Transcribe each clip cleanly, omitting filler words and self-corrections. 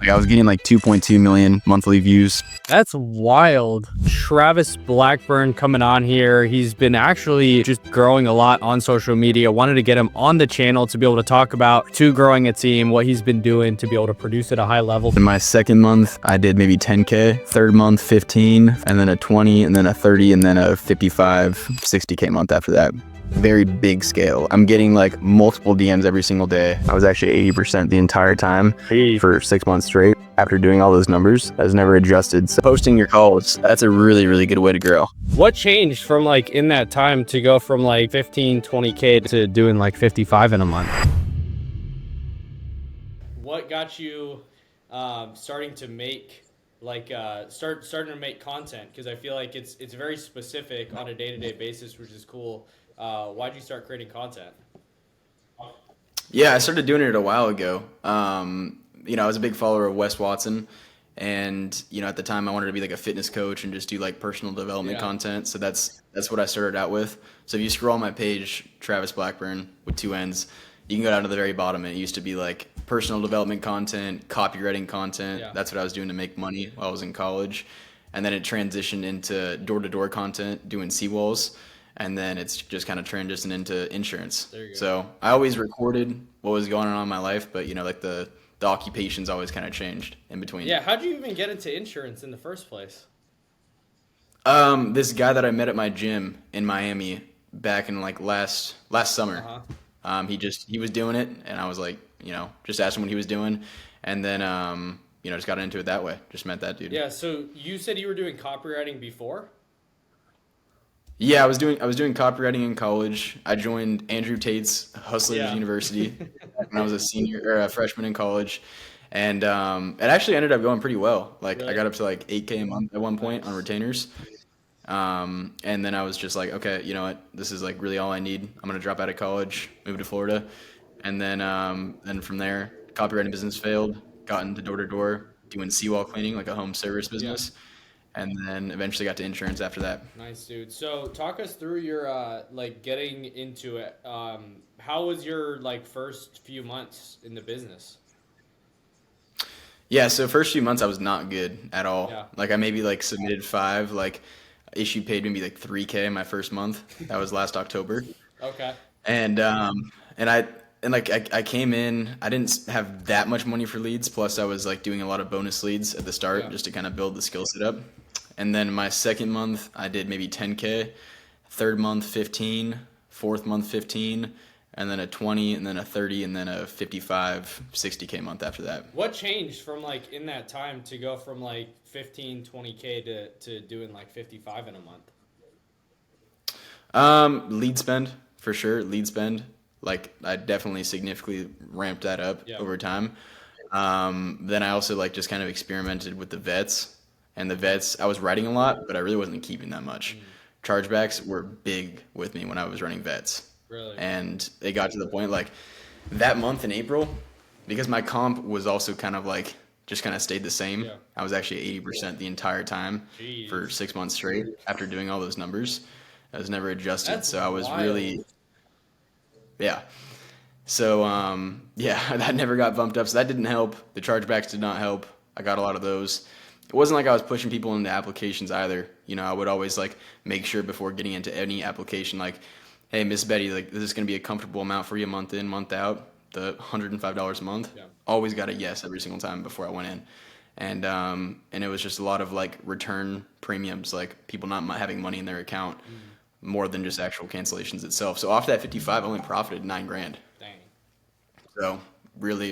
Like I was getting like 2.2 million monthly views. That's wild. Travis Blackburn coming on here. He's been actually just growing a lot on social media. Wanted to get him on the channel to be able to talk about growing a team, what he's been doing to be able to produce at a high level. In my second month, I did maybe 10K. Third month, 15, and then a 20, and then a 30, and then a 55, 60K month after that. Very big scale. I'm getting like multiple DMs every single day. I was actually 80% the entire time for 6 months straight. After doing all those numbers, I was never adjusted. So posting your calls, that's a really, really good way to grow. What changed from like in that time to go from like 15, 20K to doing like 55 in a month? What got you starting to make starting to make content? Because I feel like it's very specific on a day-to-day basis, which is cool. Why'd you start creating content? Yeah, I started doing it a while ago. I was a big follower of Wes Watson, and at the time I wanted to be like a fitness coach and just do like personal development content. So that's what I started out with. So if you scroll my page, Travis Blackburn with two N's, you can go down to the very bottom, and it used to be like personal development content, copywriting content. Yeah. That's what I was doing to make money while I was in college, and then it transitioned into door-to-door content, doing seawalls. And then it's just kind of transitioned into insurance. There you go. So I always recorded what was going on in my life, but like the occupations always kind of changed in between. Yeah, how'd you even get into insurance in the first place? This guy that I met at my gym in Miami back in like last summer. He was doing it, and I was like, just asked him what he was doing, and then just got into it that way. Just met that dude. Yeah, so you said you were doing copywriting before? Yeah, I was doing copywriting in college. I joined Andrew Tate's Hustlers Yeah. University when I was a senior or a freshman in college, and it actually ended up going pretty well. Like I Really? got up to like 8K a month at one point on Nice. retainers, and then I was just like, okay, you know what, this is like really all I need. I'm gonna drop out of college, move to Florida, and then from there, copywriting business failed. Got into door to door doing seawall cleaning, like a home service Yeah. business, and then eventually got to insurance after that. Nice, dude. So talk us through your like getting into it. How was your like first few months in the business? Yeah, so first few months I was not good at all. Yeah. Like I maybe like submitted five, like issue paid maybe like 3K my first month. That was last October. Okay. And and I and like I came in, I didn't have that much money for leads, plus I was like doing a lot of bonus leads at the start Yeah. just to kind of build the skill set up. And then my second month I did maybe 10K, third month 15, fourth month 15, and then a 20, and then a 30, and then a 55, 60K month after that. What changed from like in that time to go from like 15, 20K to doing like 55 in a month? Lead spend for sure. Lead spend, like I definitely significantly ramped that up Yeah. over time. Then I also like just kind of experimented with the vets, and the vets I was writing a lot, but I really wasn't keeping that much. Chargebacks were big with me when I was running vets, Really? and it got to the point like that month in April, because my comp was also kind of like just kind of stayed the same. Yeah. I was actually 80% the entire time for Jeez. 6 months straight after doing all those numbers. I was never adjusted, That's so I was wild. really, yeah. So yeah, that never got bumped up, so that didn't help. The chargebacks did not help. I got a lot of those. It wasn't like I was pushing people into applications either. I would always like make sure before getting into any application, like, hey, Miss Betty, like this is gonna be a comfortable amount for you month in, month out, the $105 a month. Yeah. Always got a yes every single time before I went in. And it was just a lot of like return premiums, like people not having money in their account more than just actual cancellations itself. So off that 55, I only profited 9 grand. Dang. So really,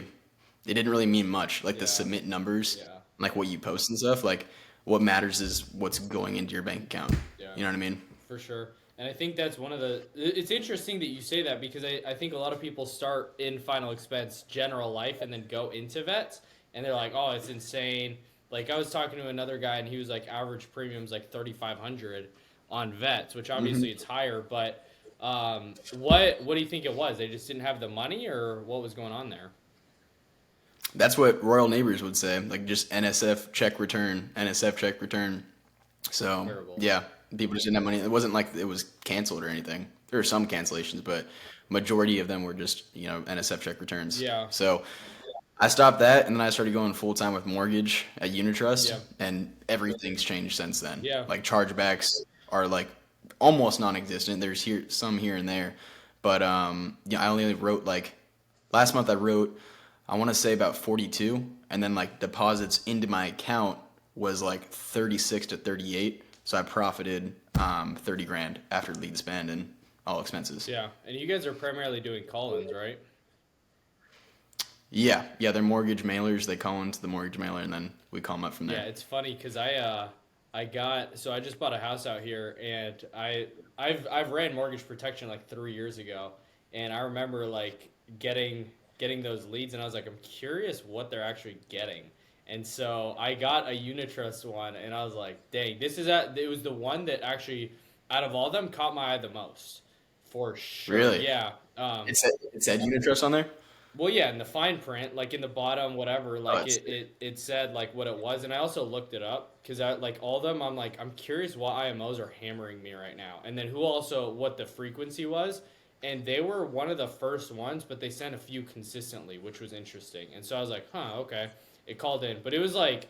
it didn't really mean much. Like the Yeah. submit numbers, Yeah. like what you post and stuff. Like what matters is what's going into your bank account. Yeah. You know what I mean? For sure. And I think that's one of the. It's interesting that you say that because I think a lot of people start in final expense general life and then go into vets and they're like, oh, it's insane. Like I was talking to another guy and he was like, average premiums like 3,500 on vets, which obviously it's higher. But what do you think it was? They just didn't have the money, or what was going on there? That's what Royal Neighbors would say. Like just NSF check return, NSF check return. So Terrible. yeah, people just didn't have money. It wasn't like it was canceled or anything. There were some cancellations, but majority of them were just NSF check returns. Yeah. So I stopped that, and then I started going full time with mortgage at Unitrust, Yeah. and everything's changed since then. Yeah. Like chargebacks are like almost non-existent. There's some here and there, but I only wrote like last month I wrote I want to say about 42, and then like deposits into my account was like 36 to 38. So I profited 30 grand after lead spend and all expenses. Yeah. And you guys are primarily doing call-ins, right? Yeah, they're mortgage mailers. They call into the mortgage mailer, and then we call them up from Yeah, there. it's funny because I just bought a house out here, and I've ran mortgage protection like 3 years ago, and I remember like getting those leads, and I was like, I'm curious what they're actually getting, and so I got a Unitrust one, and I was like, dang, it was the one that actually out of all of them caught my eye the most, for sure. Really? Yeah. It said Unitrust on there. Well, yeah, in the fine print, like in the bottom, whatever, Oh, like it's it said like what it was, and I also looked it up because I like all of them. I'm like, I'm curious what IMOs are hammering me right now, and then who also what the frequency was, and they were one of the first ones, but they sent a few consistently, which was interesting, and so I was like, huh, okay, it called in, but it was like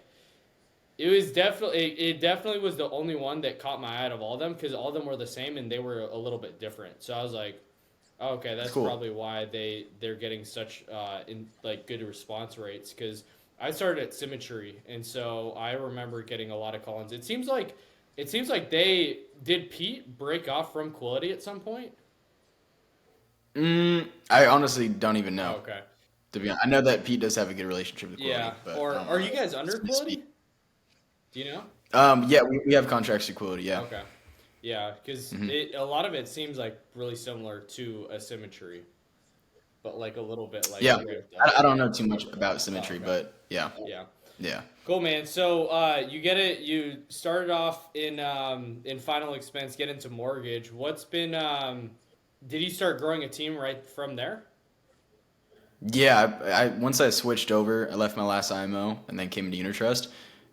it definitely was the only one that caught my eye out of all of them because all of them were the same and they were a little bit different. So I was like, oh, okay, it's that's cool. probably why they're getting such in like good response rates because I started at Symmetry and so I remember getting a lot of call-ins. It seems like they did Pete break off from Quality at some point. I honestly don't even Oh, know. okay, To be honest, I know that Pete does have a good relationship with yeah. Quality, but I Or don't are know you guys under his speed. Quality? Do you know? Yeah, we have contracts with Quality. Yeah. Okay. Yeah, because hmm a lot of it seems like really similar to a Symmetry, but like a little bit like Yeah, ramped I up. don't know too much about Oh, Symmetry, okay. but yeah, Yeah. yeah. Cool, man. So you get it. You started off in final expense, get into mortgage. What's been? Did you start growing a team right from there? Yeah, I once I switched over, I left my last IMO and then came into Unitrust.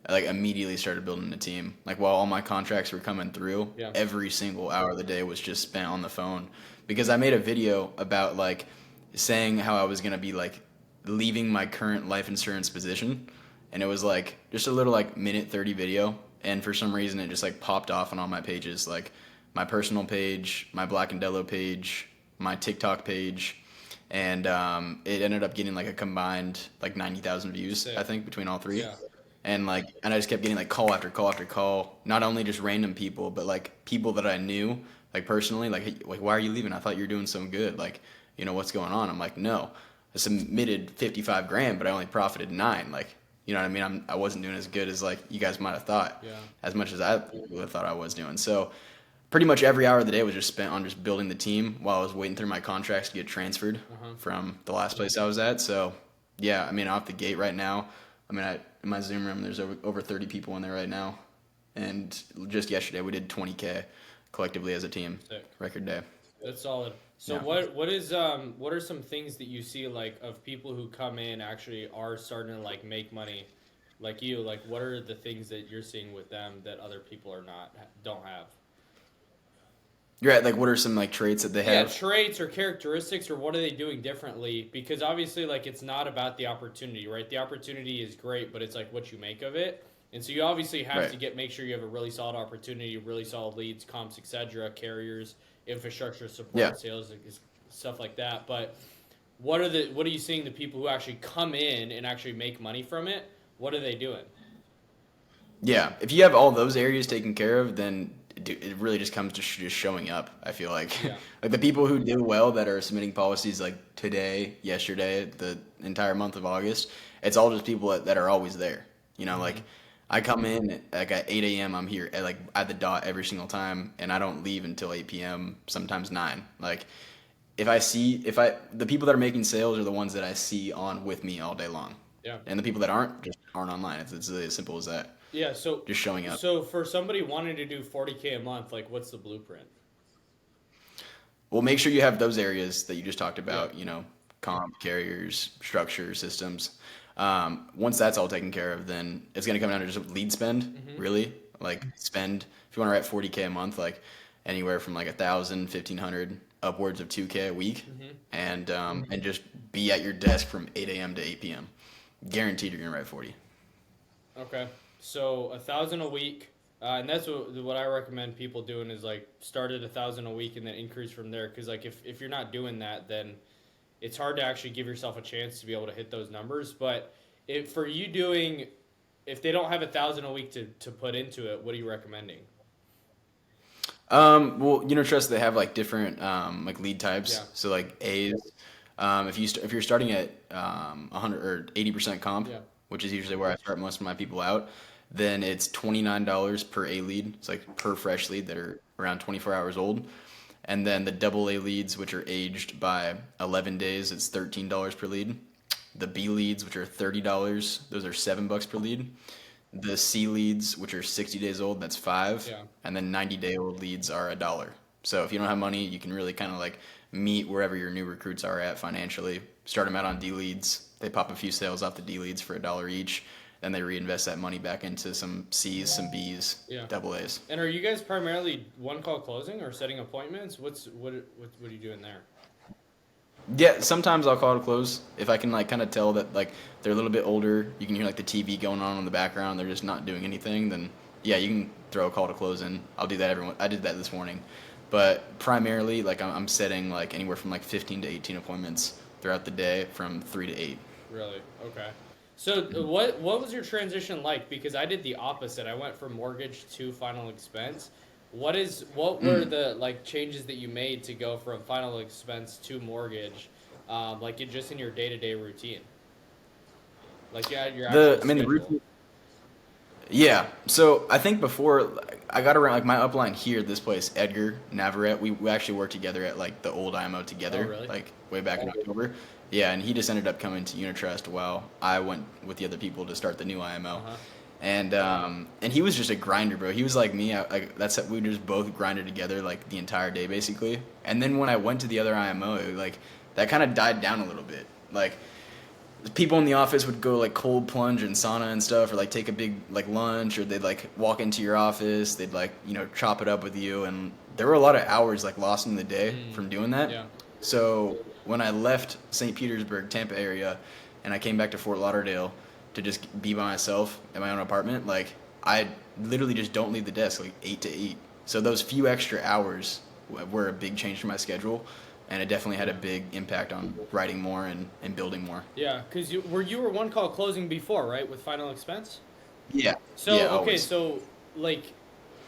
I like immediately started building a team. Like while all my contracts were coming through, Yeah. every single hour of the day was just spent on the phone because I made a video about like saying how I was gonna be like leaving my current life insurance position, and it was like just a little like minute 30 video, and for some reason it just like popped off on all my pages, like my personal page, my Black and Dello page, my TikTok page, and it ended up getting like a combined like 90,000 views, I Sick. think, between all three. Yeah. And I just kept getting like call after call after call, not only just random people, but like people that I knew, like personally, like hey, like why are you leaving? I thought you were doing so good. Like, what's going on? I'm like, no, I submitted 55 grand, but I only profited nine. Like, you know what I mean? I wasn't doing as good as like you guys might have thought, Yeah. as much as I would have thought I was doing. So pretty much every hour of the day was just spent on just building the team while I was waiting through my contracts to get transferred Uh huh. from the last place I was at. So yeah, I mean, off the gate right now, I mean, in my Zoom room, there's over 30 people in there right now, and just yesterday we did 20K collectively as a team, Sick. record day. That's solid. So Yeah. what are some things that you see like of people who come in actually are starting to like make money, like you? Like what are the things that you're seeing with them that other people are not don't have? You're right. Like, what are some like traits that they Yeah, have? traits or characteristics or what are they doing differently? Because obviously like it's not about the opportunity, right? The opportunity is great, but it's like what you make of it. And so you obviously have Right. to make sure you have a really solid opportunity, really solid leads, comps, etc., carriers, infrastructure Yeah. support, sales, stuff like that. But what are you seeing the people who actually come in and actually make money from it? What are they doing? Yeah, if you have all those areas taken care of, then it really just comes to just showing up. I feel like, Yeah. like the people who do well that are submitting policies like today, yesterday, the entire month of August, it's all just people that are always there. Mm-hmm. Like I come in like at 8 a.m. I'm here at like at the dot every single time, and I don't leave until 8 p.m. Sometimes 9. Like if I the people that are making sales are the ones that I see on with me all day long, Yeah. and the people that aren't just aren't online. It's really as simple as that. Yeah, so Just showing up. so for somebody wanting to do 40K a month, like what's the blueprint? Well, make sure you have those areas that you just talked Yeah. about, comp, carriers, structure, systems. Once that's all taken care of, then it's going to come down to just lead spend, Mm-hmm. really. Like spend, if you want to write 40K a month, like anywhere from like 1,000, 1,500, upwards of 2K a week, Mm-hmm. and just be at your desk from 8 a.m. to 8 p.m. Guaranteed you're gonna write 40. Okay, so 1,000 a week, and that's what I recommend people doing is like start at 1,000 a week and then increase from there. Because like if you're not doing that, then it's hard to actually give yourself a chance to be able to hit those numbers. But if for you doing, if they don't have 1,000 a week to put into it, what are you recommending? Well, Trust they have like different like lead Yeah, types. So like A's, if you're starting at 100 or 80% comp, yeah, which is usually where I start most of my people out, then it's $29 per A lead. It's like per fresh lead that are around 24 hours old. And then the double A leads, which are aged by 11 days, it's $13 per lead. The B leads, which are $30, those are $7 per lead. The C leads, which are 60 days old, that's five, yeah. and then 90-day old leads are a dollar. So if you don't have money, you can really kind of like meet wherever your new recruits are at financially. Start them out on D leads. They pop a few sales off the D leads for a dollar each. Then they reinvest that money back into some C's, some B's, Yeah. double A's. And are you guys primarily one call closing or setting appointments? What are you doing there? Yeah, sometimes I'll call to close if I can like kind of tell that like they're a little bit older. You can hear like the TV going on in the background. They're just not doing anything. Then yeah, you can throw a call to close in. I'll do that everyone. I did that this morning, but primarily like I'm setting like anywhere from like 15 to 18 appointments throughout the day from 3 to 8. Really? Okay. So what was your transition like? Because I did the opposite. I went from mortgage to final expense. What were Mm. the like changes that you made to go from final expense to mortgage, like just in your day to day routine, like your The actual I mean the schedule? routine. Yeah. So I think before I got around like my upline here, this place, Edgar Navarrete, we actually worked together at like the old IMO Oh together, really? like way back in October. Yeah, and he just ended up coming to Unitrust while I went with the other people to start the new Uh IMO. huh. And he was just a grinder, bro. He was like me. That's we just both grinded together like the entire day basically. And then when I went to the other IMO, like that kind of died down a little bit. Like the people in the office would go like cold plunge and sauna and stuff, or like take a big like lunch, or they'd like walk into your office, they'd like chop it up with you, and there were a lot of hours like lost in the day Mm, from doing that. yeah. So when I left St. Petersburg, Tampa area, and I came back to Fort Lauderdale to just be by myself in my own apartment, like I literally just don't leave the desk like 8 to 8. So those few extra hours were a big change for my schedule, and it definitely had a Yeah. big impact on writing more and building more. Yeah. Because you were one call closing before, right, with final expense. Yeah. So Yeah, okay, always. so like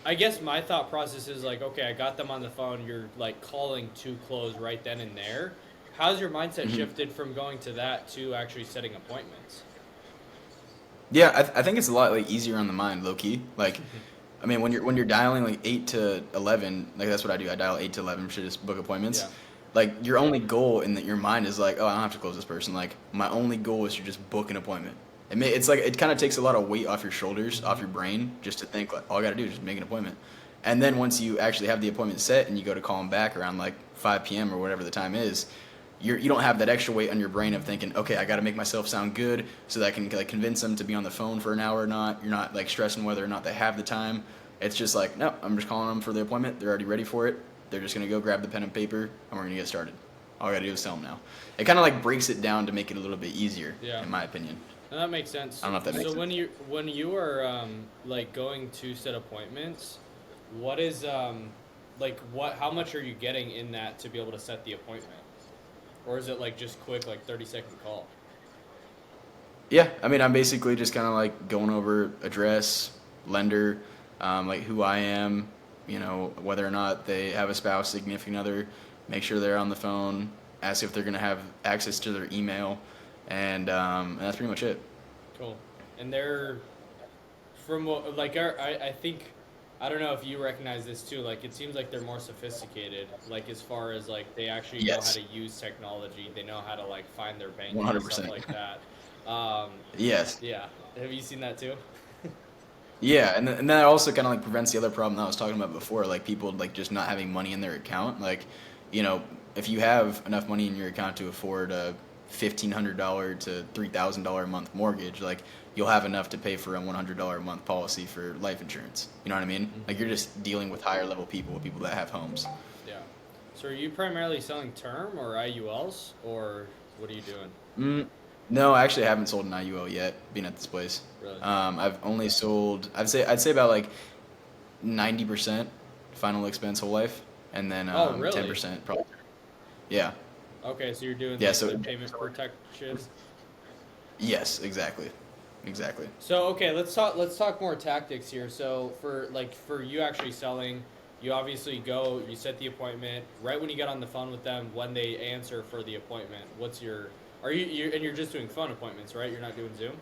I guess my thought process is like, okay, I got them on the phone. You're like calling to close right then and there. How's your mindset Hmm. shifted from going to that to actually setting appointments? Yeah, I think it's a lot like easier on the mind, low key. Like, I mean, when you're dialing like 8 to 11, like that's what I do. I dial 8 to 11 to just book appointments. Yeah. Like your only goal in your mind is like, oh, I don't have to close this person. Like my only goal is to just book an appointment. It's like it kind of takes a lot of weight off your shoulders, off Hmm. your brain, just to think like all I got to do is just make an appointment. And then once you actually have the appointment set and you go to call them back around like 5 p.m. or whatever the time is, you don't have that extra weight on your brain of thinking, okay, I got to make myself sound good so that I can like convince them to be on the phone for an hour or not. You're not like stressing whether or not they have the time. It's just like, no, I'm just calling them for the appointment. They're already ready for it. They're just gonna go grab the pen and paper, and we're gonna get started. All I gotta do is tell them now. It kind of like breaks it down to make it a little bit easier, Yeah. in my opinion. And that makes sense. I don't know if that So makes sense. when you are like going to set appointments, what is like what how much are you getting in that to be able to set the appointment? Or is it like just quick like 30-second call? Yeah, I mean, I'm basically just kind of like going over address, lender, like who I am, whether or not they have a spouse, significant other, make sure they're on the phone, ask if they're going to have access to their email, and that's pretty much it. Cool. And they're from what like I think I don't know if you recognize this too. Like it seems like they're more sophisticated. Like as far as like they actually know how Yes, to use technology. They know how to like find their banking stuff 100%. like that. Um, Yes. yeah. Have you seen that too? Yeah, and that also kind of like prevents the other problem that I was talking about before, like people like just not having money in their account. Like, you know, if you have enough money in your account to afford a $1,500 to $3,000 a month mortgage, like you'll have enough to pay for a $100 a month policy for life insurance. You know what I mean? Like Hmm. you're just dealing with higher level people that have homes. Yeah. So are you primarily selling term or IULs or what are you doing? Mm, No, I actually haven't sold an IUL yet, being at this place. Really? I've only sold, I'd say about like 90% final expense whole life, and then Oh, really? 10% probably. Yeah, Okay, so you're doing yeah. like So the payment protection. yes, exactly, exactly. So okay, let's talk more tactics here. So for you actually selling, you obviously go, you set the appointment right when you get on the phone with them. When they answer for the appointment, what's your are you you're just doing phone appointments, right? You're not doing Zoom.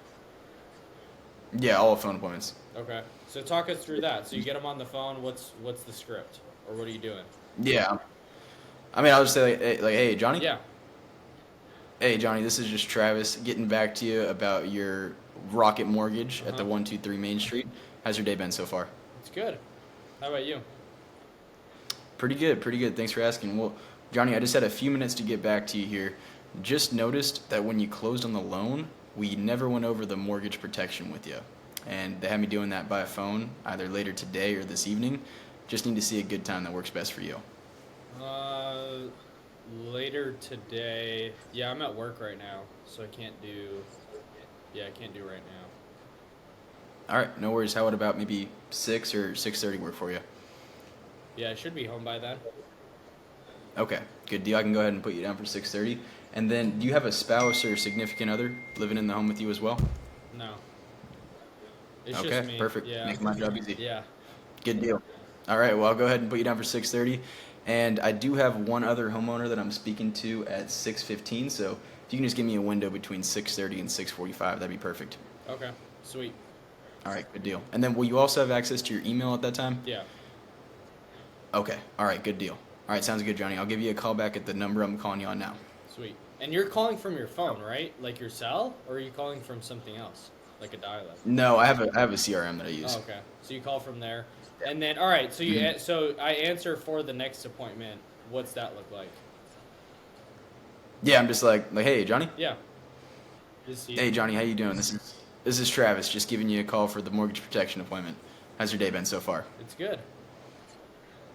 Yeah, all phone appointments. Okay, so talk us through that. So you get them on the phone. What's the script, or what are you doing? Yeah, I mean, I'll just say hey, Johnny. Yeah, Hey, Johnny, this is just Travis getting back to you about your Rocket Mortgage at the uh-huh. 123 Main Street. How's your day been so far? It's good. How about you? Pretty good, pretty good. Thanks for asking. Well, Johnny, I just had a few minutes to get back to you here. Just noticed that when you closed on the loan, we never went over the mortgage protection with you. And they had me doing that by phone either later today or this evening. Just need to see a good time that works best for you. Uh, Later today. Yeah, I'm at work right now, so I can't do. Yeah, I can't do right now. All right, no worries. How about maybe 6 or 6:30 work for you? Yeah, I should be home by then. Okay, good deal. I can go ahead and put you down for 6:30. And then, do you have a spouse or significant other living in the home with you as well? No, it's just Okay, me. perfect. Yeah, Make my job easy. yeah. Good deal. All right, well, I'll go ahead and put you down for 6:30. And I do have one other homeowner that I'm speaking to at 6:15. So if you can just give me a window between 6:30 and 6:45, that'd be perfect. Okay, sweet. All right, good deal. And then, will you also have access to your email at that time? Yeah, Okay. All right, good deal. All right, sounds good, Johnny. I'll give you a call back at the number I'm calling you on now. sweet. And you're calling from your phone, right? Like your cell, or are you calling from something else, like a dial-up? No, I have a CRM that I Oh, use. okay. So you call from there, and then all right. So Mhm. so I answer for the next appointment. What's that look like? Yeah, I'm just like, hey, Johnny. Yeah. Is he? Hey, Johnny, how you doing? This is Travis, just giving you a call for the mortgage protection appointment. How's your day been so far? It's good.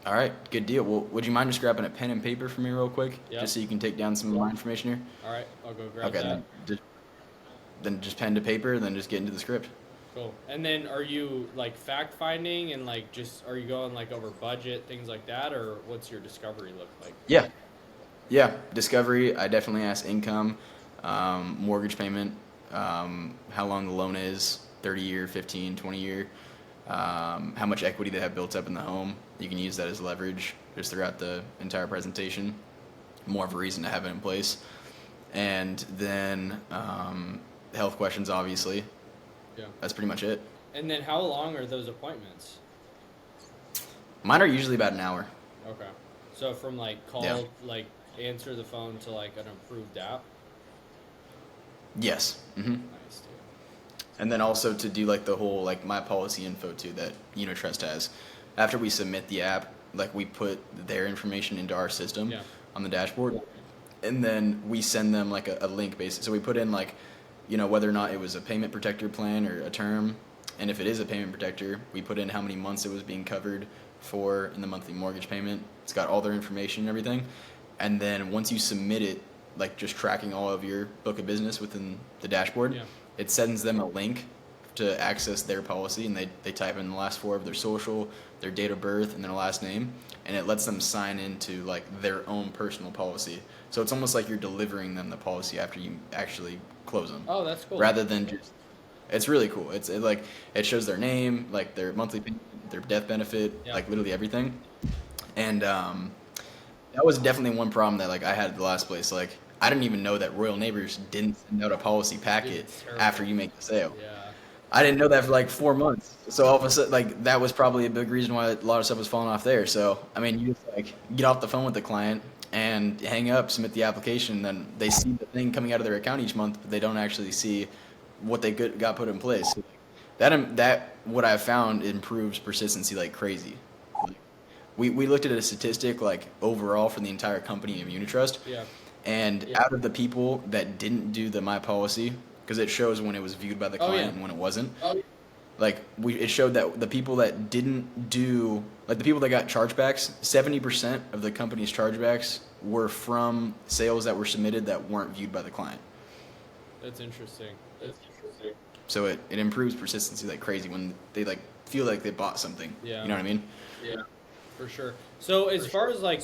All right, good deal. Well, would you mind just grabbing a pen and paper for me real quick, Yep. just so you can take down some of my information here? All right. I'll go grab Okay, that. then just pen to paper, then just get into the script. Cool. And then are you like fact finding and like just are you going like over budget, things like that, or what's your discovery look like? Yeah, yeah. Discovery. I definitely ask income, mortgage payment, how long the loan is, 30-year, 15, 20-year, how much equity they have built up in the home. You can use that as leverage just throughout the entire presentation. More of a reason to have it in place. And then health questions, obviously. Yeah. That's pretty much it. And then how long are those appointments? Mine are usually about an hour. Okay. So from like call, Yeah. like answer the phone to like an approved app. Yes. Nice, dude. And then also to do like the whole like my policy info too that Unitrust has. After we submit the app, like we put their information into our system Yeah. on the dashboard, and then we send them like a link basically. So we put in like, whether or not it was a payment protector plan or a term, and if it is a payment protector, we put in how many months it was being covered for in the monthly mortgage payment. It's got all their information and everything, and then once you submit it, like just tracking all of your book of business within the dashboard, Yeah. it sends them a link to access their policy, and they type in the last four of their social, their date of birth, and their last name, and it lets them sign into like their own personal policy. So it's almost like you're delivering them the policy after you actually close them, Oh, that's cool. rather than just. It's really cool. It shows their name, like their monthly, their death benefit, Yeah. like literally everything, and that was definitely one problem that like I had at the last place. Like I didn't even know that Royal Neighbors didn't send out a policy packet it's terrible. after you make the sale. Yeah. I didn't know that for like 4 months. So all of a sudden, like that was probably a big reason why a lot of stuff was falling off there. So I mean, you just like get off the phone with the client and hang up, submit the application, then they see the thing coming out of their account each month, but they don't actually see what they got put in place. So that what I've found improves persistency like crazy. Like, we looked at a statistic like overall for the entire company of Unitrust, Yeah. and Yeah. out of the people that didn't do the My Policy, because it shows when it was viewed by the Oh, client yeah. and when it wasn't. Oh, Like it showed that the people that didn't do, like the people that got chargebacks, 70% of the company's chargebacks were from sales that were submitted that weren't viewed by the client. That's interesting. So it improves persistency like crazy when they like feel like they bought something. Yeah, You know what I mean? for sure. So as far as like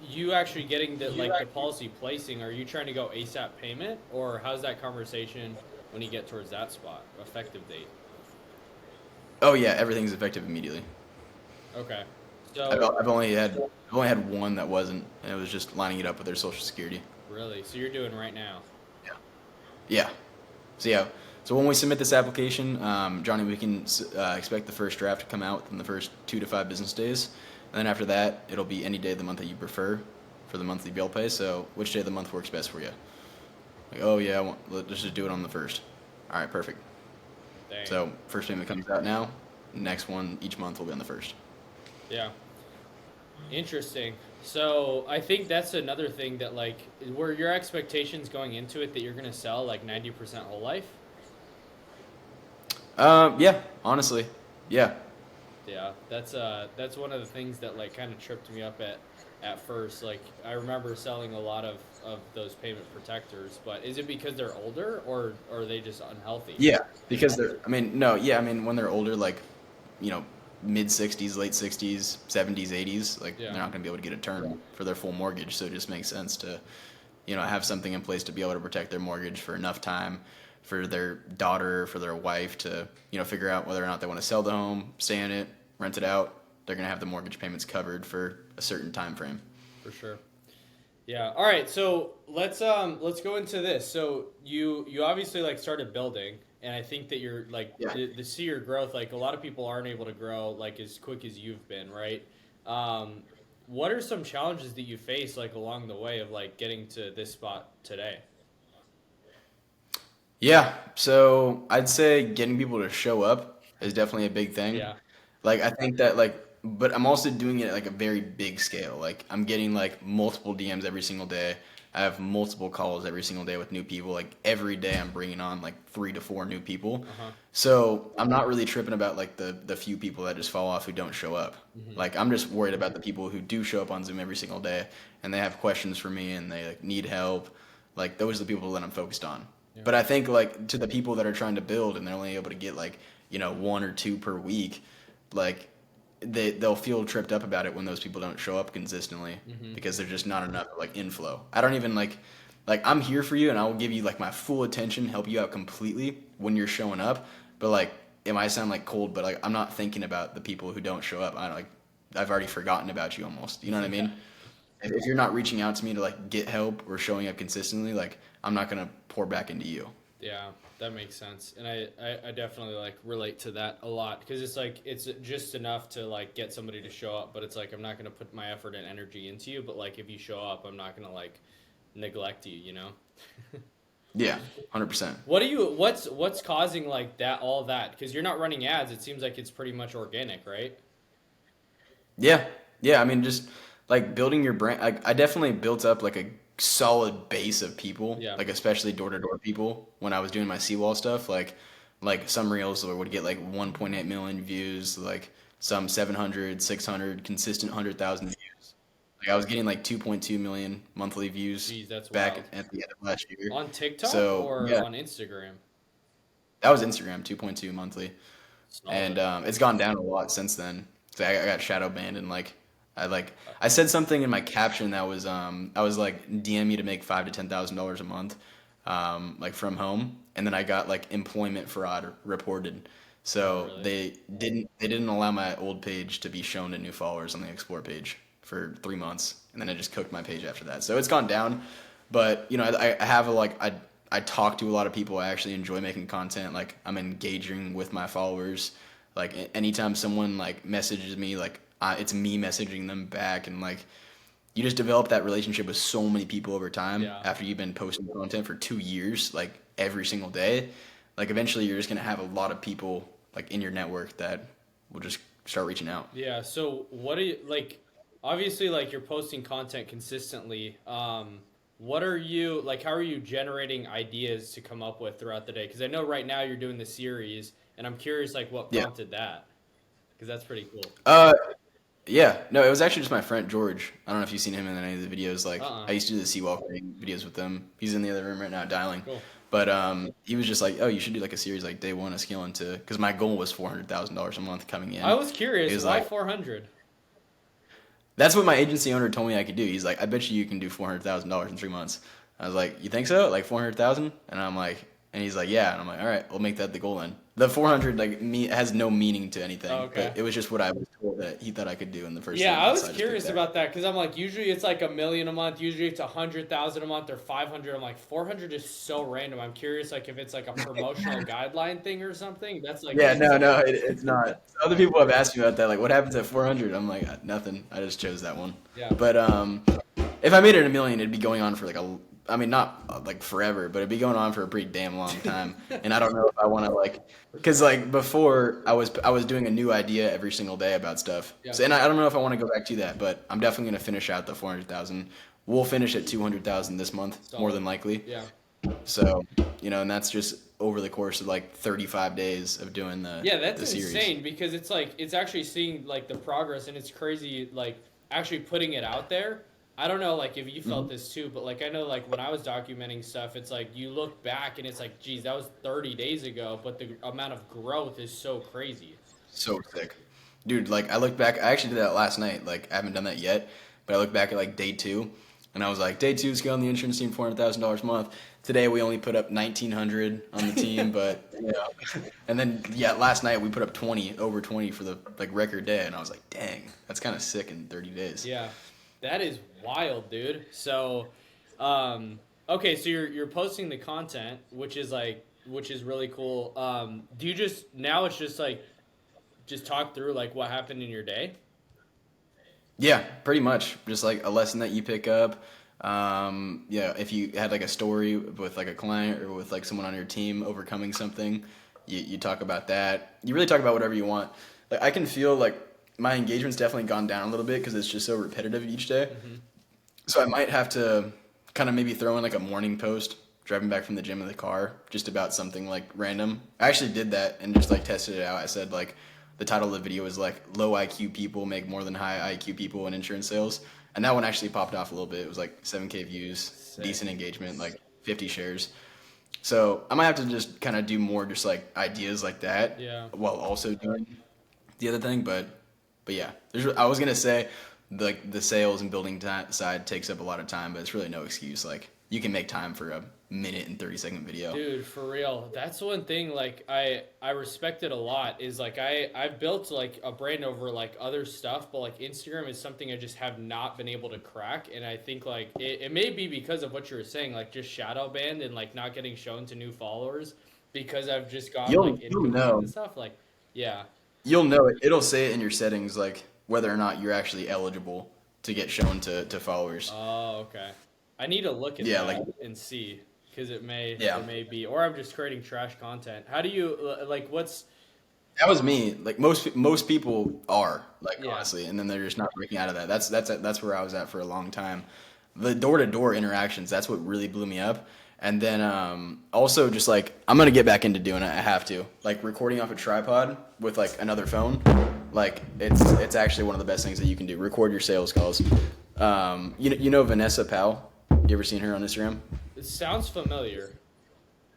you actually getting the policy placing, are you trying to go ASAP payment, or how's that conversation when you get towards that spot, effective date? Oh yeah, everything's effective immediately. Okay. I've, So I've only had one that wasn't, and it was just lining it up with their social security. really, so you're doing right now. Yeah. Yeah. So yeah. So when we submit this application, Johnny, we can expect the first draft to come out within the first 2 to 5 business days, and then after that, it'll be any day of the month that you prefer for the monthly bill pay. So which day of the month works best for you? Like, oh yeah, let's just do it on the first. All right, perfect. Dang. So first payment comes out now. Next one each month will be on the first. Yeah. Interesting. So I think that's another thing that like were your expectations going into it that you're gonna sell like 90% whole life? Yeah, honestly, yeah, Yeah, that's one of the things that like kind of tripped me up at first. Like I remember selling a lot of those payment protectors, but is it because they're older or are they just unhealthy? yeah. Because they're, I mean, no, yeah, I mean, when they're older, like, you know, mid 60s, late 60s, 70s, 80s, like they're Yeah, not going to be able to get a term for their full mortgage. So it just makes sense to, have something in place to be able to protect their mortgage for enough time for their daughter, for their wife to, figure out whether or not they want to sell the home, stay in it, rent it out. They're going to have the mortgage payments covered for a certain time frame. for sure. Yeah. All right. So let's go into this. So you obviously like started building, and I think that you're like Yeah. the see your growth. Like a lot of people aren't able to grow like as quick as you've been, right? Um, what are some challenges that you face like along the way of like getting to this spot today? Yeah. So I'd say getting people to show up is definitely a big thing. Yeah. Like I think that like but I'm also doing it at like a very big scale. Like I'm getting like multiple DMs every single day. I have multiple calls every single day with new people. Like every day I'm bringing on like 3 to 4 new people. Uh huh. So I'm not really tripping about like the few people that just fall off who don't show up. Hmm. Like I'm just worried about the people who do show up on Zoom every single day and they have questions for me and they like need help. Like those are the people that I'm focused on. Yeah. But I think like to the people that are trying to build and they're only able to get like, 1 or 2 per week, like they'll feel tripped up about it when those people don't show up consistently Hmm. because there's just not enough like inflow. I don't even like I'm here for you and I will give you like my full attention, help you out completely when you're showing up. But like it might sound like cold, but like I'm not thinking about the people who don't show up. I've already forgotten about you almost. You know what I Yeah. mean? If you're not reaching out to me to like get help or showing up consistently, like I'm not gonna pour back into you. Yeah, that makes sense. And I definitely like relate to that a lot because it's like it's just enough to like get somebody to show up, but it's like I'm not going to put my effort and energy into you, but like if you show up, I'm not going to like neglect you, you know? Yeah, 100%. What's causing like that all that? Because you're not running ads, it seems like it's pretty much organic, right? Yeah, yeah. I mean, just like building your brand. I definitely built up like a solid base of people, Yeah. like especially door to door people when I was doing my seawall stuff. Like some reels would get like 1.8 million views, like some 700, 600, consistent 100,000 views. Like I was getting like 2.2 million monthly views Geez, that's back wild. at the end of last year. On TikTok So or yeah, on Instagram? that was Instagram, 2.2 monthly. And Solid. it's gone down a lot since then. So I got shadow banned and like Uh, I said something in my caption that was I was like DM me to make $5,000 to $10,000 a month, like from home, and then I got like employment fraud reported. Oh, So really? they didn't allow my old page to be shown to new followers on the explore page for 3 months, and then I just cooked my page after that. So it's gone down, but I have I talk to a lot of people. I actually enjoy making content. Like I'm engaging with my followers. Like anytime someone like messages me, like it's me messaging them back, and like you just develop that relationship with so many people over time Yeah. after you've been posting content for 2 years, like every single day. Like eventually, you're just gonna have a lot of people like in your network that will just start reaching out. Yeah. So what do you like? Obviously, like you're posting content consistently. What are you like? How are you generating ideas to come up with throughout the day? Because I know right now you're doing the series, and I'm curious, like, what Yeah. prompted that? Because that's pretty cool. Uh, Yeah, no, it was actually just my friend George. I don't know if you've seen him in any of the videos. Like, Uh-uh. I used to do the seawalking videos with him. He's in the other room right now dialing. Cool. But he was just like, "Oh, you should do like a series like day one of scaling to," because my goal was $400,000 a month coming I in. was He curious, was why like, 400? "That's what my agency owner told me I could do." He's like, "I bet you can do $400,000 in 3 months." I was like, "You think so? Like 400,000?" And I'm like, and he's like, "Yeah." And I'm like, "All right, we'll make that the goal then." The 400 like me has no meaning to Oh, anything, okay. but it was just what I was told that he thought I could do in the first three Yeah, I months. was So I just picked curious that. about that because I'm like, usually it's like 1 million a month. Usually it's 100,000 a month or 500. I'm like, 400 is so random. I'm curious, like, if it's like a promotional guideline thing or something. That's like Yeah, no, insane. no, it's not. So other people have asked me about that. Like, what happens at 400? I'm like, nothing. I just chose that one. Yeah. But if I made it a million, it'd be going on for like I mean, not like forever, but it'd be going on for a pretty damn long time. And I don't know if I want to like, because like before I was doing a new idea every single day about stuff. Yeah. So and I don't know if I want to go back to that, but I'm definitely gonna finish out the 400,000. We'll finish at 200,000 this month, more Solid. than likely. Yeah. So, and that's just over the course of like 35 days of doing Yeah, that's the series. insane because it's like it's actually seeing like the progress and it's crazy like actually putting it out there. I don't know like if you felt Hmm. this too, but like I know like when I was documenting stuff, it's like you look back and it's like, geez, that was 30 days ago, but the amount of growth is so crazy. So sick. Dude, like I look back, I actually did that last night. Like I haven't done that yet, but I look back at like day two and I was like, day two, scale on the insurance team, $400,000 a month. Today we only put up 1,900 on the team, but and then yeah, last night we put up 20, over 20 for the like record day, and I was like, dang, that's kind of sick in 30 days. Yeah, that is wild, dude. So, okay, so you're posting the content, which is really cool. Do you just now it's just like just talk through like what happened in your day? Yeah, pretty much. Just like a lesson that you pick up. Yeah, if you had like a story with like a client or with like someone on your team overcoming something, you talk about that. You really talk about whatever you want. Like I can feel like my engagement's definitely gone down a little bit because it's just so repetitive each day. Mm-hmm. So I might have to kind of maybe throw in like a morning post driving back from the gym in the car just about something like random. I actually did that and just like tested it out. I said like the title of the video was like low IQ people make more than high IQ people in insurance sales. And that one actually popped off a little bit. It was like 7K views, Sick. decent engagement, like 50 shares. So I might have to just kind of do more just like ideas like that Yeah. while also doing the other thing. But yeah, I was gonna say like the sales and building side takes up a lot of time, but it's really no excuse. Like you can make time for a minute and 30-second video. Dude, for real. That's one thing like I respect it a lot is like I've built like a brand over like other stuff, but like Instagram is something I just have not been able to crack and I think like it may be because of what you were saying, like just shadow banned and like not getting shown to new followers because I've just gotten You'll like you'll inconsistent know stuff. Like, yeah. you'll know it. It'll say it in your settings like whether or not you're actually eligible to get shown to followers. Oh, okay. I need to look at Yeah, like that and see because yeah. it may be or I'm just creating trash content. How do you like what's That was me. Like most people are like yeah. honestly, and then they're just not breaking out of that. That's where I was at for a long time. The door to door interactions. That's what really blew me up. And then also just like I'm gonna get back into doing it. I have to like recording off a tripod with like another phone. Like it's actually one of the best things that you can do. Record your sales calls. You know Vanessa Powell. You ever seen her on Instagram? It sounds familiar.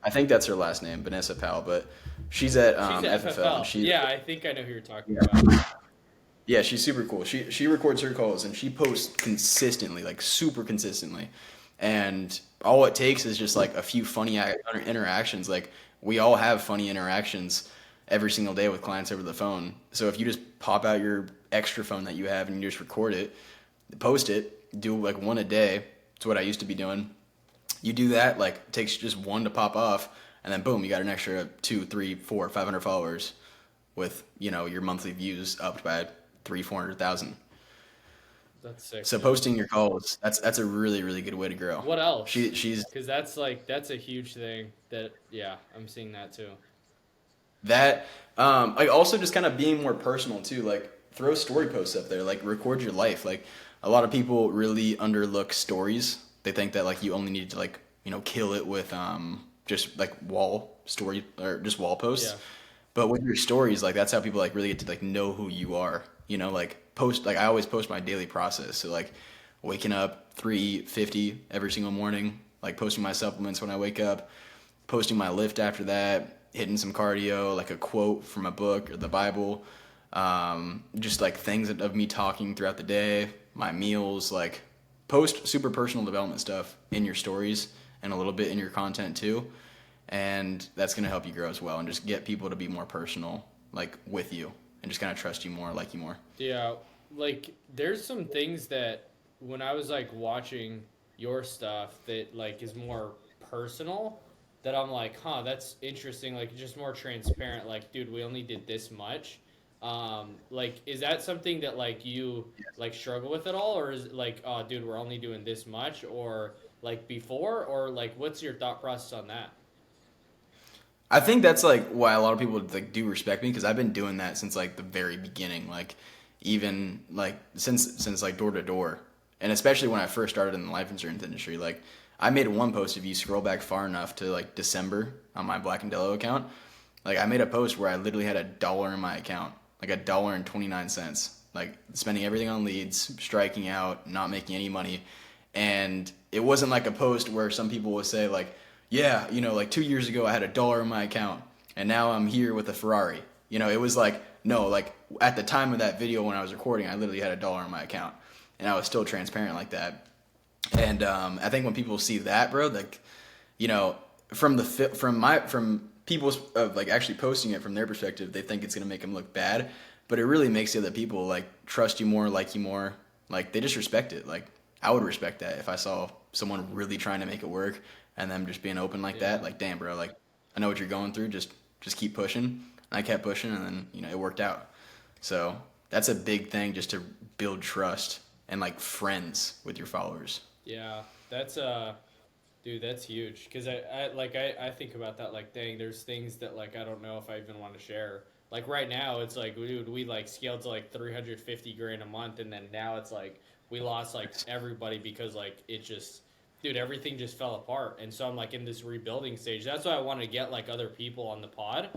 I think that's her last name, Vanessa Powell. But she's at She's at FFL, and FFL. she Yeah, I think I know who you're talking yeah. about. Yeah, she's super cool. She records her calls and she posts consistently, like super consistently. And all it takes is just like a few funny interactions. Like we all have funny interactions every single day with clients over the phone. So if you just pop out your extra phone that you have and you just record it, post it, do like one a day. It's what I used to be doing. You do that, like it takes just one to pop off, and then boom, you got an extra 2, 3, 4, 500 followers with your monthly views upped by 300,000, 400,000. That's sick, So man. posting your calls, that's a really really good way to grow. What else? She's Because that's like that's a huge thing. That yeah, I'm seeing that too. that like also just kind of being more personal too. Like throw story posts up there, like record your life. Like a lot of people really underlook stories. They think that like you only need to like kill it with just like wall story or just wall Yeah. posts. But with your stories, like that's how people like really get to like know who you are. Like post, like I always post my daily process. So like waking up 3:50 every single morning, like posting my supplements when I wake up, posting my lift after that, hitting some cardio, like a quote from a book or the Bible, just like things of me talking throughout the day, my meals, like post super personal development stuff in your stories and a little bit in your content too. And that's going to help you grow as well and just get people to be more personal, like with you and just kind of trust you more, like you more. Yeah, like there's some things that when I was like watching your stuff that like is more personal that I'm like, huh, that's interesting. Like just more transparent. Like, dude, we only did this much. Like, is that something that like you like struggle with at all, or is it like, oh, dude, we're only doing this much, or like before, or like, what's your thought process on that? I think that's like why a lot of people like do respect me because I've been doing that since like the very beginning, like even like since like door to door, and especially when I first started in the life insurance industry. Like I made one post if you scroll back far enough to like December on my Black and Dello account. Like I made a post where I literally had $1 in my account, like $1.29, like spending everything on leads, striking out, not making any money, and it wasn't like a post where some people would say like, yeah, like 2 years ago I had $1 in my account and now I'm here with a Ferrari. It was like, no, like at the time of that video when I was recording, I literally had $1 in my account and I was still transparent like that. And I think when people see that, bro, like, you know, from people's like actually posting it from their perspective, they think it's gonna make them look bad, but it really makes the other people like trust you more, like you more, like they just respect it. Like I would respect that if I saw someone really trying to make it work and them just being open like that. Yeah. Like, damn, bro, like I know what you're going through. Just keep pushing. And I kept pushing, and then it worked out. So that's a big thing, just to build trust and like friends with your followers. Yeah, that's dude, that's huge. Cause I think about that like, dang, there's things that like I don't know if I even want to share. Like right now, it's like, dude, we like scaled to like 350 grand a month, and then now it's like we lost like everybody because like it just, dude, everything just fell apart. And so I'm like in this rebuilding stage. That's why I want to get like other people on the pod,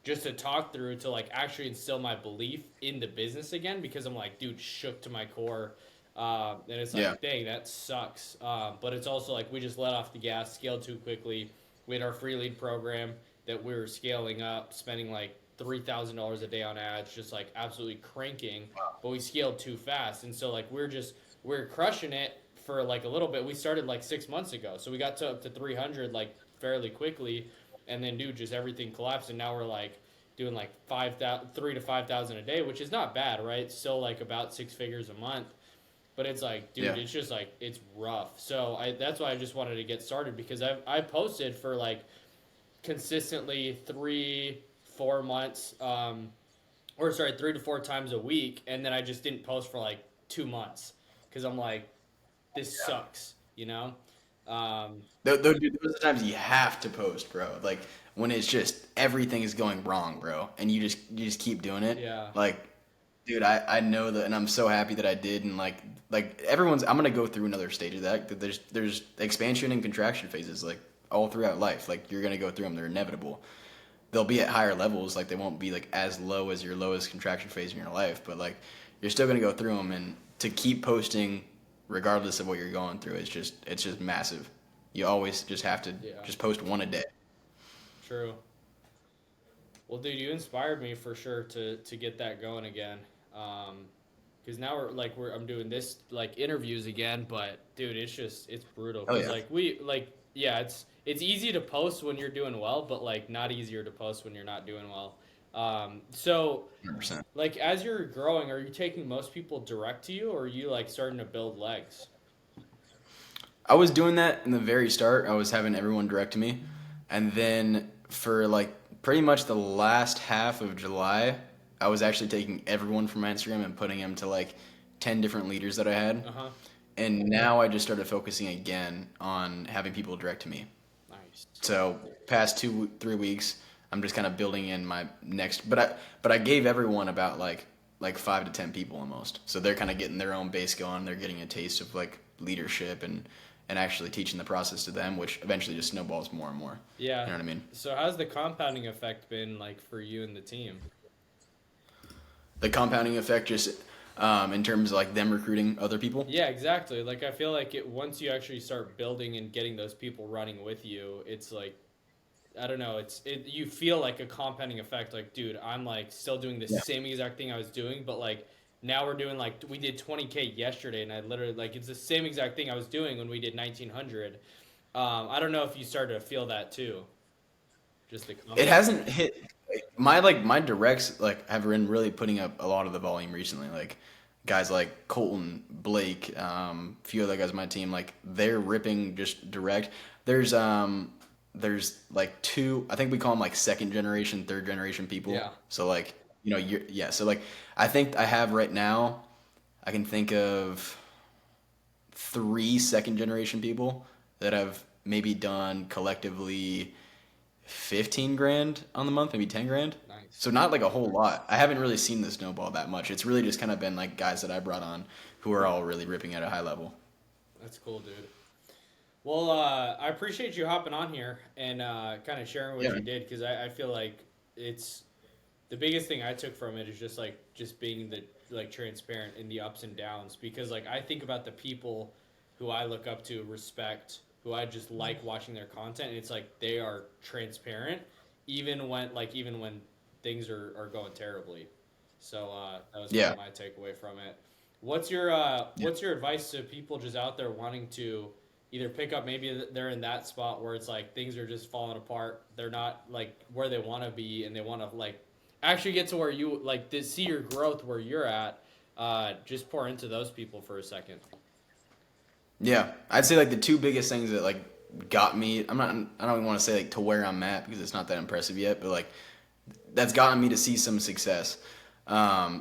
just to talk through to like actually instill my belief in the business again because I'm like, dude, shook to my core. And it's Yeah. like, dang, that sucks. But it's also like we just let off the gas, scaled too quickly. We had our free lead program that we were scaling up, spending like $3,000 a day on ads, just like absolutely cranking. But we scaled too fast, and so like we're crushing it for like a little bit. We started like 6 months ago, so we got to up to 300 like fairly quickly, and then dude, just everything collapsed, and now we're like doing like 5,000, 3 to 5,000 a day, which is not bad, right? It's still like about 6 figures a month. But it's like, dude, Yeah. it's just like it's rough. So that's why I just wanted to get started because I posted for like consistently 3 4 months, or sorry, 3 to 4 times a week, and then I just didn't post for like 2 months because I'm like, this sucks, you know? Um, Dude, those are the times you have to post, bro. Like when it's just everything is going wrong, bro, and you just keep doing it. yeah, Like, dude, I know that, and I'm so happy that I did. And like everyone's, I'm gonna go through another stage of that. There's expansion and contraction phases like all throughout life. Like you're gonna go through them. They're inevitable. They'll be at higher levels. Like they won't be like as low as your lowest contraction phase in your life. But like you're still gonna go through them, and to keep posting regardless of what you're going through, it's just massive. You always just have to yeah, just post one a day. true. Well, dude, you inspired me for sure to get that going again. Because now I'm doing this like interviews again, but dude, it's brutal. Oh Because yeah, like we like yeah, it's easy to post when you're doing well, but like not easier to post when you're not doing well. So 100%. like as you're growing, are you taking most people direct to you, or are you like starting to build legs? I was doing that in the very start. I was having everyone direct to me, and then for like pretty much the last half of July, I was actually taking everyone from my Instagram and putting them to like 10 different leaders that I had. Uh huh. And now I just started focusing again on having people direct to me. Nice. So past 2 3 weeks, I'm just kind of building in my next. But I gave everyone about like 5 to 10 people almost. So they're kind of getting their own base going. They're getting a taste of like leadership and actually teaching the process to them, which eventually just snowballs more and more. Yeah. You know what I mean? So how's the compounding effect been like for you and the team? The compounding effect just in terms of like them recruiting other people. Yeah, exactly. Like I feel like once you actually start building and getting those people running with you, it's like I don't know. You feel like a compounding effect. Like, dude, I'm like still doing the Yeah. same exact thing I was doing, but like now we're doing like we did 20K yesterday, and I literally like it's the same exact thing I was doing when we did 1900. I don't know if you started to feel that too. Just the It confidence. hasn't hit my directs like have been really putting up a lot of the volume recently. Like guys like Colton, Blake, a few other guys on my team, like they're ripping just direct. There's like two, I think we call them like second generation, third generation people. Yeah. So like, you're yeah, so like I think I have right now I can think of three second generation people that have maybe done collectively 15 grand on the month, maybe 10 grand. Nice. So not like a whole lot. I haven't really seen the snowball that much. It's really just kind of been like guys that I brought on who are all really ripping at a high level. That's cool, dude. Well, I appreciate you hopping on here and kind of sharing what Yeah. you did because I feel like it's the biggest thing I took from it is just like just being the like transparent in the ups and downs because like I think about the people who I look up to, respect, who I just like watching their content, and it's like they are transparent even when things are going terribly. So that was kind Yeah. of my takeaway from it. Yeah. What's your advice to people just out there wanting to either pick up maybe they're in that spot where it's like things are just falling apart. They're not like where they want to be and they want to like actually get to where you like to see your growth where you're at. Just pour into those people for a second. Yeah. I'd say like the two biggest things that like got me, I don't even want to say like to where I'm at because it's not that impressive yet, but like that's gotten me to see some success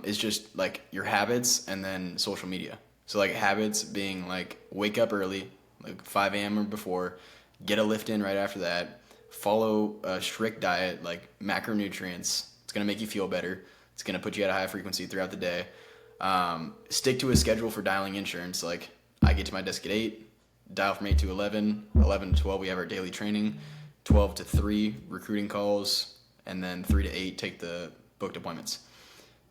is just like your habits and then social media. So like habits being like wake up early, like 5 a.m. or before, get a lift in right after that, follow a strict diet like macronutrients. It's gonna make you feel better. It's gonna put you at a high frequency throughout the day. Stick to a schedule for dialing insurance. Like I get to my desk at 8, dial from 8 to 11, 11 to 12 we have our daily training, 12 to 3 recruiting calls, and then 3 to 8 take the booked appointments.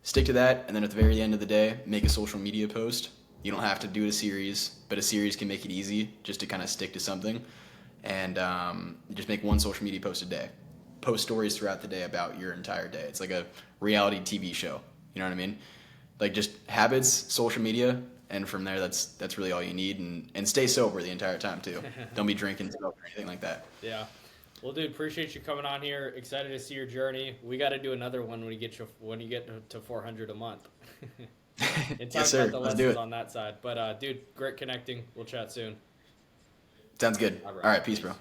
Stick to that, and then at the very end of the day, make a social media post. You don't have to do a series, but a series can make it easy just to kind of stick to something. And just make one social media post a day. Post stories throughout the day about your entire day. It's like a reality TV show. You know what I mean? Like just habits, social media, and from there, that's really all you need. And stay sober the entire time too. Don't be drinking, smoking, or anything like that. Yeah. Well, dude, appreciate you coming on here. Excited to see your journey. We got to do another one when you get to 400 a month, and talk Yes, about sir. the Let's do lessons it. on that side. But dude, great connecting. We'll chat soon. Sounds good. All All right. right, peace, bro. Peace.